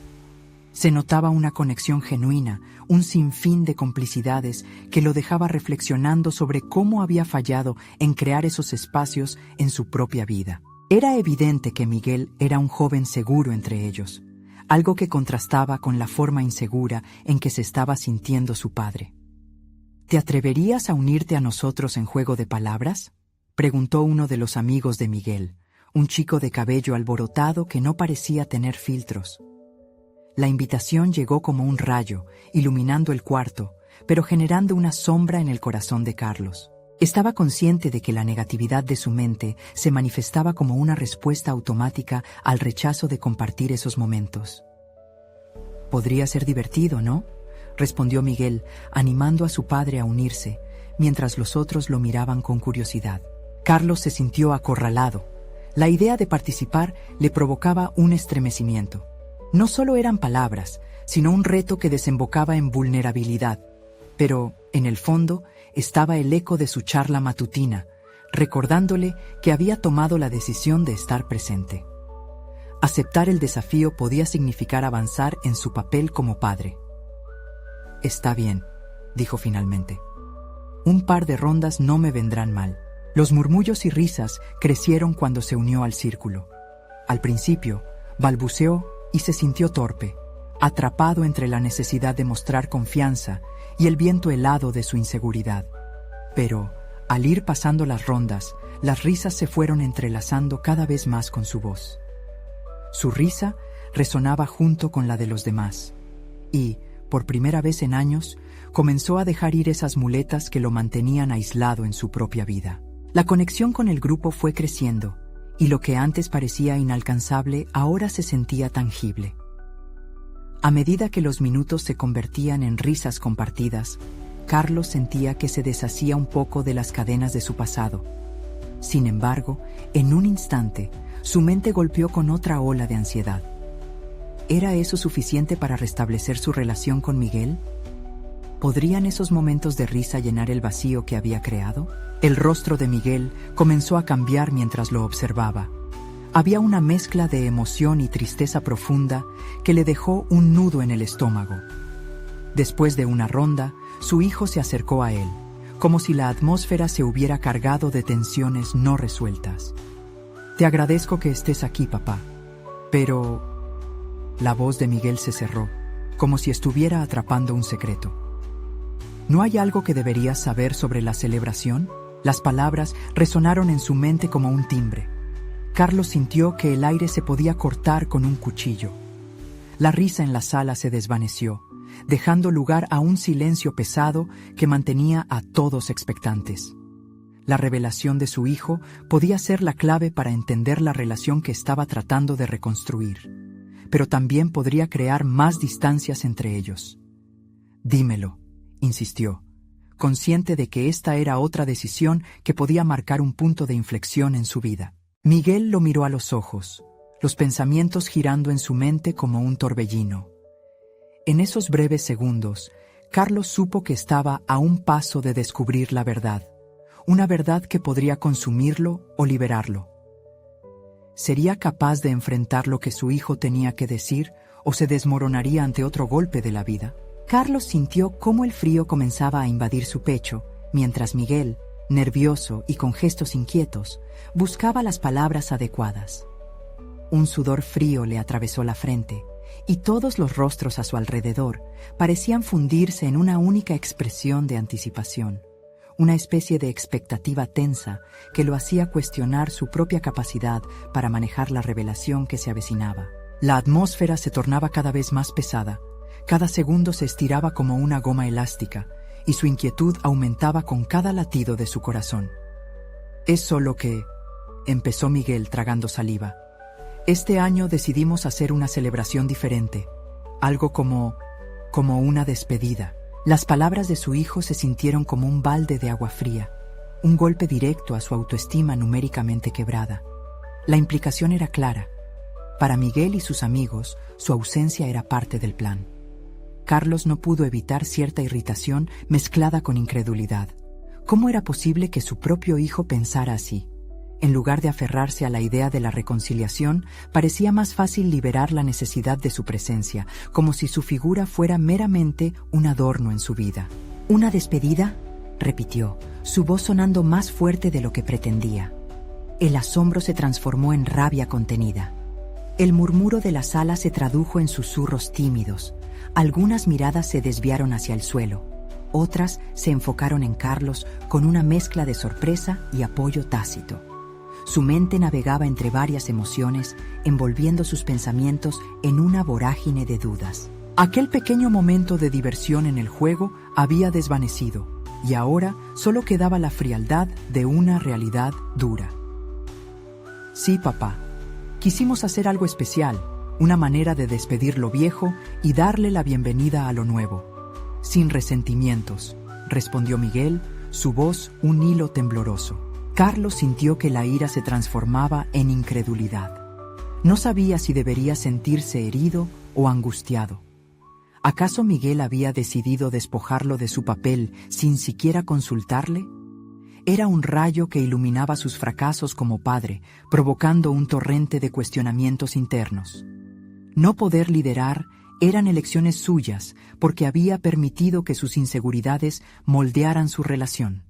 Se notaba una conexión genuina, un sinfín de complicidades que lo dejaba reflexionando sobre cómo había fallado en crear esos espacios en su propia vida. Era evidente que Miguel era un joven seguro entre ellos, algo que contrastaba con la forma insegura en que se estaba sintiendo su padre. ¿Te atreverías a unirte a nosotros en juego de palabras?, preguntó uno de los amigos de Miguel, un chico de cabello alborotado que no parecía tener filtros. La invitación llegó como un rayo, iluminando el cuarto, pero generando una sombra en el corazón de Carlos. Estaba consciente de que la negatividad de su mente se manifestaba como una respuesta automática al rechazo de compartir esos momentos. «Podría ser divertido, ¿no?», respondió Miguel, animando a su padre a unirse, mientras los otros lo miraban con curiosidad. Carlos se sintió acorralado. La idea de participar le provocaba un estremecimiento. No solo eran palabras, sino un reto que desembocaba en vulnerabilidad. Pero, en el fondo, estaba el eco de su charla matutina, recordándole que había tomado la decisión de estar presente. Aceptar el desafío podía significar avanzar en su papel como padre. «Está bien», dijo finalmente. «Un par de rondas no me vendrán mal». Los murmullos y risas crecieron cuando se unió al círculo. Al principio, balbuceó y se sintió torpe, atrapado entre la necesidad de mostrar confianza y el viento helado de su inseguridad. Pero, al ir pasando las rondas, las risas se fueron entrelazando cada vez más con su voz. Su risa resonaba junto con la de los demás, y, por primera vez en años, comenzó a dejar ir esas muletas que lo mantenían aislado en su propia vida. La conexión con el grupo fue creciendo, y lo que antes parecía inalcanzable ahora se sentía tangible. A medida que los minutos se convertían en risas compartidas, Carlos sentía que se deshacía un poco de las cadenas de su pasado. Sin embargo, en un instante, su mente golpeó con otra ola de ansiedad. ¿Era eso suficiente para restablecer su relación con Miguel? ¿Podrían esos momentos de risa llenar el vacío que había creado? El rostro de Miguel comenzó a cambiar mientras lo observaba. Había una mezcla de emoción y tristeza profunda que le dejó un nudo en el estómago. Después de una ronda, su hijo se acercó a él, como si la atmósfera se hubiera cargado de tensiones no resueltas. «Te agradezco que estés aquí, papá, pero...» La voz de Miguel se cerró, como si estuviera atrapando un secreto. «¿No hay algo que deberías saber sobre la celebración?». Las palabras resonaron en su mente como un timbre. Carlos sintió que el aire se podía cortar con un cuchillo. La risa en la sala se desvaneció, dejando lugar a un silencio pesado que mantenía a todos expectantes. La revelación de su hijo podía ser la clave para entender la relación que estaba tratando de reconstruir, pero también podría crear más distancias entre ellos. «Dímelo», insistió, consciente de que esta era otra decisión que podía marcar un punto de inflexión en su vida. Miguel lo miró a los ojos, los pensamientos girando en su mente como un torbellino. En esos breves segundos, Carlos supo que estaba a un paso de descubrir la verdad, una verdad que podría consumirlo o liberarlo. ¿Sería capaz de enfrentar lo que su hijo tenía que decir o se desmoronaría ante otro golpe de la vida? Carlos sintió cómo el frío comenzaba a invadir su pecho, mientras Miguel, nervioso y con gestos inquietos, buscaba las palabras adecuadas. Un sudor frío le atravesó la frente, y todos los rostros a su alrededor parecían fundirse en una única expresión de anticipación, una especie de expectativa tensa que lo hacía cuestionar su propia capacidad para manejar la revelación que se avecinaba. La atmósfera se tornaba cada vez más pesada. Cada segundo se estiraba como una goma elástica, y su inquietud aumentaba con cada latido de su corazón. «Es solo que», empezó Miguel tragando saliva. «Este año decidimos hacer una celebración diferente, algo como una despedida». Las palabras de su hijo se sintieron como un balde de agua fría, un golpe directo a su autoestima numéricamente quebrada. La implicación era clara. Para Miguel y sus amigos, su ausencia era parte del plan. Carlos no pudo evitar cierta irritación mezclada con incredulidad. ¿Cómo era posible que su propio hijo pensara así? En lugar de aferrarse a la idea de la reconciliación, parecía más fácil liberar la necesidad de su presencia, como si su figura fuera meramente un adorno en su vida. «¿Una despedida?», repitió, su voz sonando más fuerte de lo que pretendía. El asombro se transformó en rabia contenida. El murmuro de la sala se tradujo en susurros tímidos. Algunas miradas se desviaron hacia el suelo. Otras se enfocaron en Carlos con una mezcla de sorpresa y apoyo tácito. Su mente navegaba entre varias emociones, envolviendo sus pensamientos en una vorágine de dudas. Aquel pequeño momento de diversión en el juego había desvanecido, y ahora solo quedaba la frialdad de una realidad dura. «Sí, papá. Quisimos hacer algo especial, una manera de despedir lo viejo y darle la bienvenida a lo nuevo. Sin resentimientos», respondió Miguel, su voz un hilo tembloroso. Carlos sintió que la ira se transformaba en incredulidad. No sabía si debería sentirse herido o angustiado. ¿Acaso Miguel había decidido despojarlo de su papel sin siquiera consultarle? Era un rayo que iluminaba sus fracasos como padre, provocando un torrente de cuestionamientos internos. No poder liderar eran elecciones suyas porque había permitido que sus inseguridades moldearan su relación.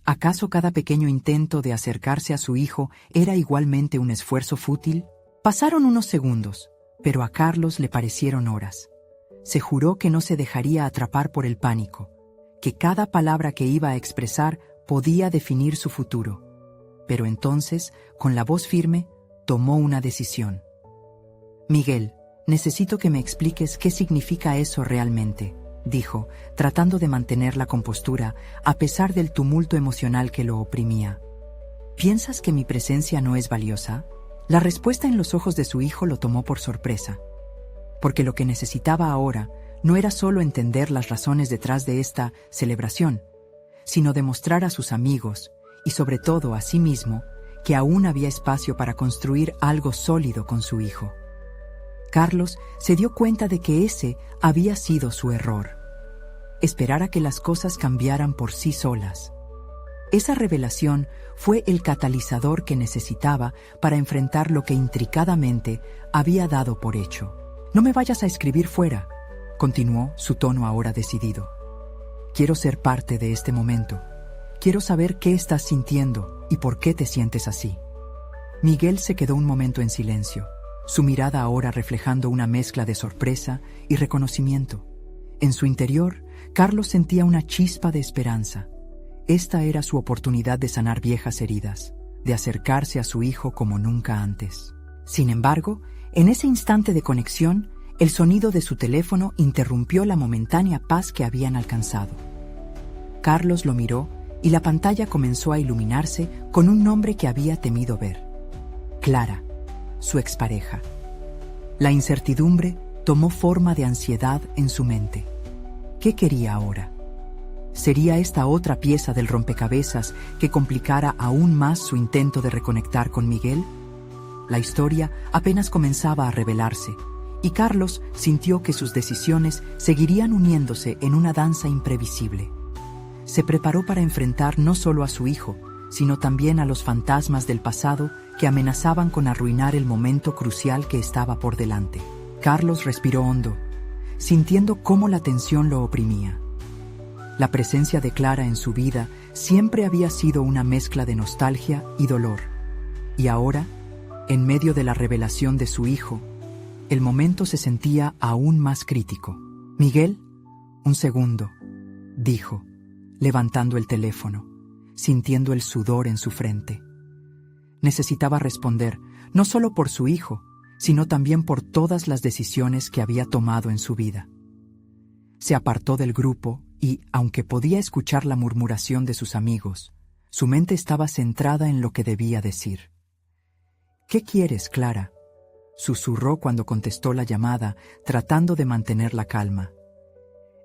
¿Acaso cada pequeño intento de acercarse a su hijo era igualmente un esfuerzo fútil? Pasaron unos segundos, pero a Carlos le parecieron horas. Se juró que no se dejaría atrapar por el pánico, que cada palabra que iba a expresar podía definir su futuro. Pero entonces, con la voz firme, tomó una decisión. «Miguel, necesito que me expliques qué significa eso realmente», dijo, tratando de mantener la compostura a pesar del tumulto emocional que lo oprimía. «¿Piensas que mi presencia no es valiosa?». La respuesta en los ojos de su hijo lo tomó por sorpresa, porque lo que necesitaba ahora no era solo entender las razones detrás de esta celebración, sino demostrar a sus amigos, y sobre todo a sí mismo, que aún había espacio para construir algo sólido con su hijo. Carlos se dio cuenta de que ese había sido su error. Esperar a que las cosas cambiaran por sí solas. Esa revelación fue el catalizador que necesitaba para enfrentar lo que intricadamente había dado por hecho. «No me vayas a escribir fuera», continuó, su tono ahora decidido. «Quiero ser parte de este momento. Quiero saber qué estás sintiendo y por qué te sientes así». Miguel se quedó un momento en silencio, su mirada ahora reflejando una mezcla de sorpresa y reconocimiento. En su interior, Carlos sentía una chispa de esperanza. Esta era su oportunidad de sanar viejas heridas, de acercarse a su hijo como nunca antes. Sin embargo, en ese instante de conexión, el sonido de su teléfono interrumpió la momentánea paz que habían alcanzado. Carlos lo miró y la pantalla comenzó a iluminarse con un nombre que había temido ver. Clara, su expareja. La incertidumbre tomó forma de ansiedad en su mente. ¿Qué quería ahora? ¿Sería esta otra pieza del rompecabezas que complicara aún más su intento de reconectar con Miguel? La historia apenas comenzaba a revelarse, y Carlos sintió que sus decisiones seguirían uniéndose en una danza imprevisible. Se preparó para enfrentar no solo a su hijo, sino también a los fantasmas del pasado que amenazaban con arruinar el momento crucial que estaba por delante. Carlos respiró hondo, sintiendo cómo la tensión lo oprimía. La presencia de Clara en su vida siempre había sido una mezcla de nostalgia y dolor. Y ahora, en medio de la revelación de su hijo, el momento se sentía aún más crítico. «Miguel, un segundo», dijo, levantando el teléfono, sintiendo el sudor en su frente. Necesitaba responder, no solo por su hijo, sino también por todas las decisiones que había tomado en su vida. Se apartó del grupo y, aunque podía escuchar la murmuración de sus amigos, su mente estaba centrada en lo que debía decir. «¿Qué quieres, Clara?», susurró cuando contestó la llamada, tratando de mantener la calma.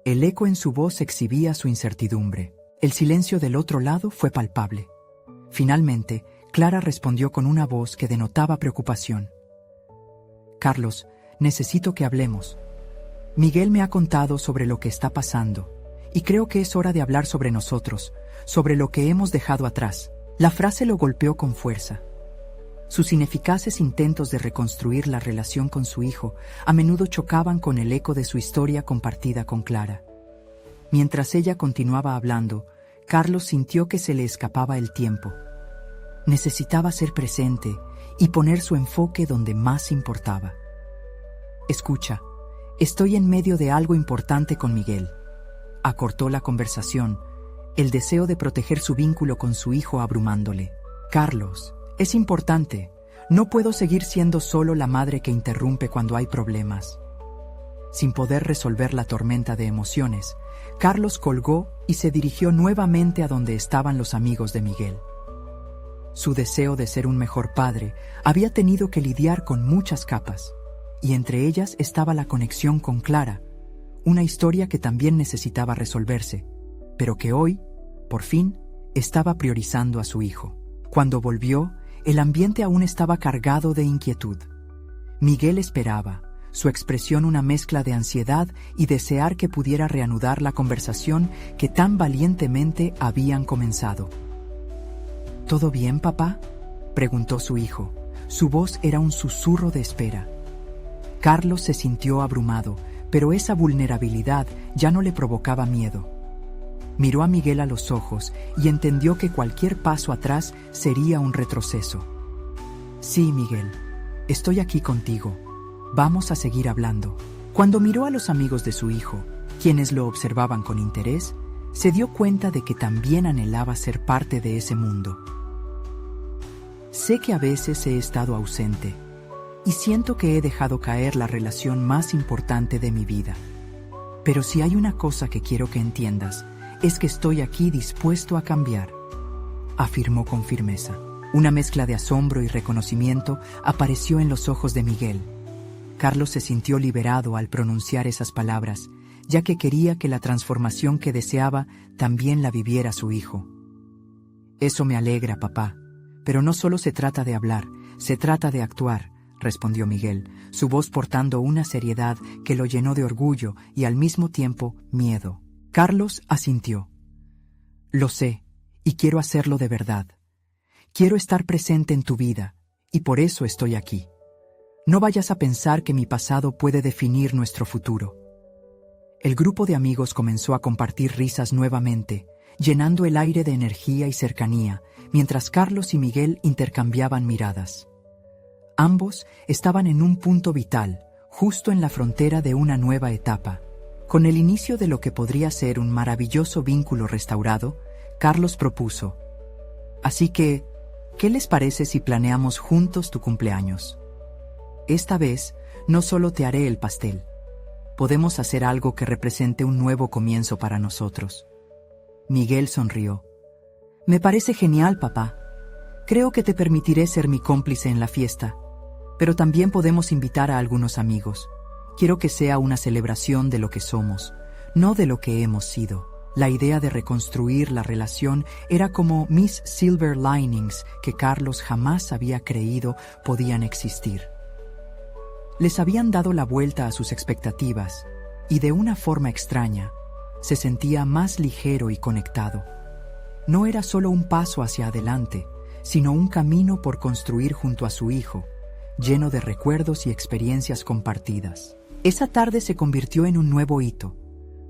El eco en su voz exhibía su incertidumbre. El silencio del otro lado fue palpable. Finalmente, Clara respondió con una voz que denotaba preocupación. «Carlos, necesito que hablemos. Miguel me ha contado sobre lo que está pasando, y creo que es hora de hablar sobre nosotros, sobre lo que hemos dejado atrás». La frase lo golpeó con fuerza. Sus ineficaces intentos de reconstruir la relación con su hijo a menudo chocaban con el eco de su historia compartida con Clara. Mientras ella continuaba hablando, Carlos sintió que se le escapaba el tiempo. Necesitaba ser presente y poner su enfoque donde más importaba. «Escucha, estoy en medio de algo importante con Miguel», acortó la conversación, el deseo de proteger su vínculo con su hijo abrumándole. «Carlos, es importante. No puedo seguir siendo solo la madre que interrumpe cuando hay problemas». Sin poder resolver la tormenta de emociones, Carlos colgó y se dirigió nuevamente a donde estaban los amigos de Miguel. Su deseo de ser un mejor padre había tenido que lidiar con muchas capas, y entre ellas estaba la conexión con Clara, una historia que también necesitaba resolverse, pero que hoy, por fin, estaba priorizando a su hijo. Cuando volvió, el ambiente aún estaba cargado de inquietud. Miguel esperaba, su expresión una mezcla de ansiedad y desear que pudiera reanudar la conversación que tan valientemente habían comenzado. «¿Todo bien, papá?», preguntó su hijo. Su voz era un susurro de espera. Carlos se sintió abrumado, pero esa vulnerabilidad ya no le provocaba miedo. Miró a Miguel a los ojos y entendió que cualquier paso atrás sería un retroceso. «Sí, Miguel, estoy aquí contigo. Vamos a seguir hablando». Cuando miró a los amigos de su hijo, quienes lo observaban con interés, se dio cuenta de que también anhelaba ser parte de ese mundo. «Sé que a veces he estado ausente y siento que he dejado caer la relación más importante de mi vida. Pero si hay una cosa que quiero que entiendas, es que estoy aquí dispuesto a cambiar», afirmó con firmeza. Una mezcla de asombro y reconocimiento apareció en los ojos de Miguel. Carlos se sintió liberado al pronunciar esas palabras, ya que quería que la transformación que deseaba también la viviera su hijo. «Eso me alegra, papá, pero no solo se trata de hablar, se trata de actuar», respondió Miguel, su voz portando una seriedad que lo llenó de orgullo y al mismo tiempo miedo. Carlos asintió. «Lo sé, y quiero hacerlo de verdad. Quiero estar presente en tu vida, y por eso estoy aquí. No vayas a pensar que mi pasado puede definir nuestro futuro». El grupo de amigos comenzó a compartir risas nuevamente, llenando el aire de energía y cercanía, mientras Carlos y Miguel intercambiaban miradas. Ambos estaban en un punto vital, justo en la frontera de una nueva etapa. Con el inicio de lo que podría ser un maravilloso vínculo restaurado, Carlos propuso: «Así que, ¿qué les parece si planeamos juntos tu cumpleaños? Esta vez, no solo te haré el pastel. Podemos hacer algo que represente un nuevo comienzo para nosotros». Miguel sonrió. «Me parece genial, papá. Creo que te permitiré ser mi cómplice en la fiesta, pero también podemos invitar a algunos amigos. Quiero que sea una celebración de lo que somos, no de lo que hemos sido». La idea de reconstruir la relación era como Miss Silver Linings que Carlos jamás había creído podían existir. Les habían dado la vuelta a sus expectativas y de una forma extraña se sentía más ligero y conectado. No era solo un paso hacia adelante, sino un camino por construir junto a su hijo, lleno de recuerdos y experiencias compartidas. Esa tarde se convirtió en un nuevo hito,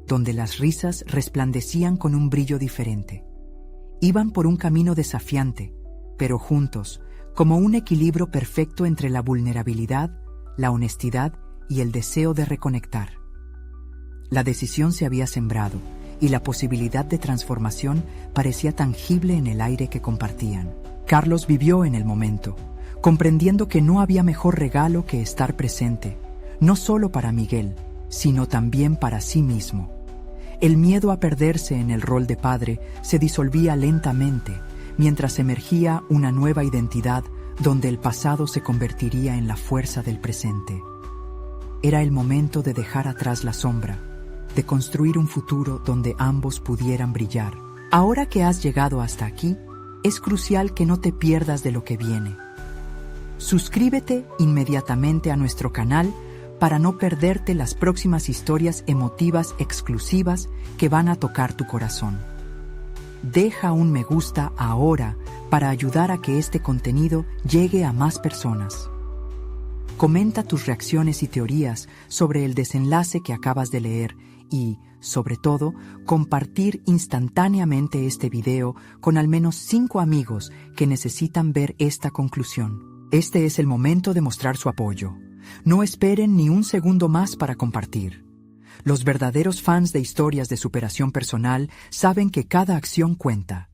donde las risas resplandecían con un brillo diferente. Iban por un camino desafiante, pero juntos, como un equilibrio perfecto entre la vulnerabilidad, la honestidad y el deseo de reconectar. La decisión se había sembrado, y la posibilidad de transformación parecía tangible en el aire que compartían. Carlos vivió en el momento, comprendiendo que no había mejor regalo que estar presente, no solo para Miguel, sino también para sí mismo. El miedo a perderse en el rol de padre se disolvía lentamente, mientras emergía una nueva identidad donde el pasado se convertiría en la fuerza del presente. Era el momento de dejar atrás la sombra, de construir un futuro donde ambos pudieran brillar. Ahora que has llegado hasta aquí, es crucial que no te pierdas de lo que viene. Suscríbete inmediatamente a nuestro canal para no perderte las próximas historias emotivas exclusivas que van a tocar tu corazón. Deja un me gusta ahora para ayudar a que este contenido llegue a más personas. Comenta tus reacciones y teorías sobre el desenlace que acabas de leer y, sobre todo, compartir instantáneamente este video con al menos 5 amigos que necesitan ver esta conclusión. Este es el momento de mostrar su apoyo. No esperen ni un segundo más para compartir. Los verdaderos fans de historias de superación personal saben que cada acción cuenta.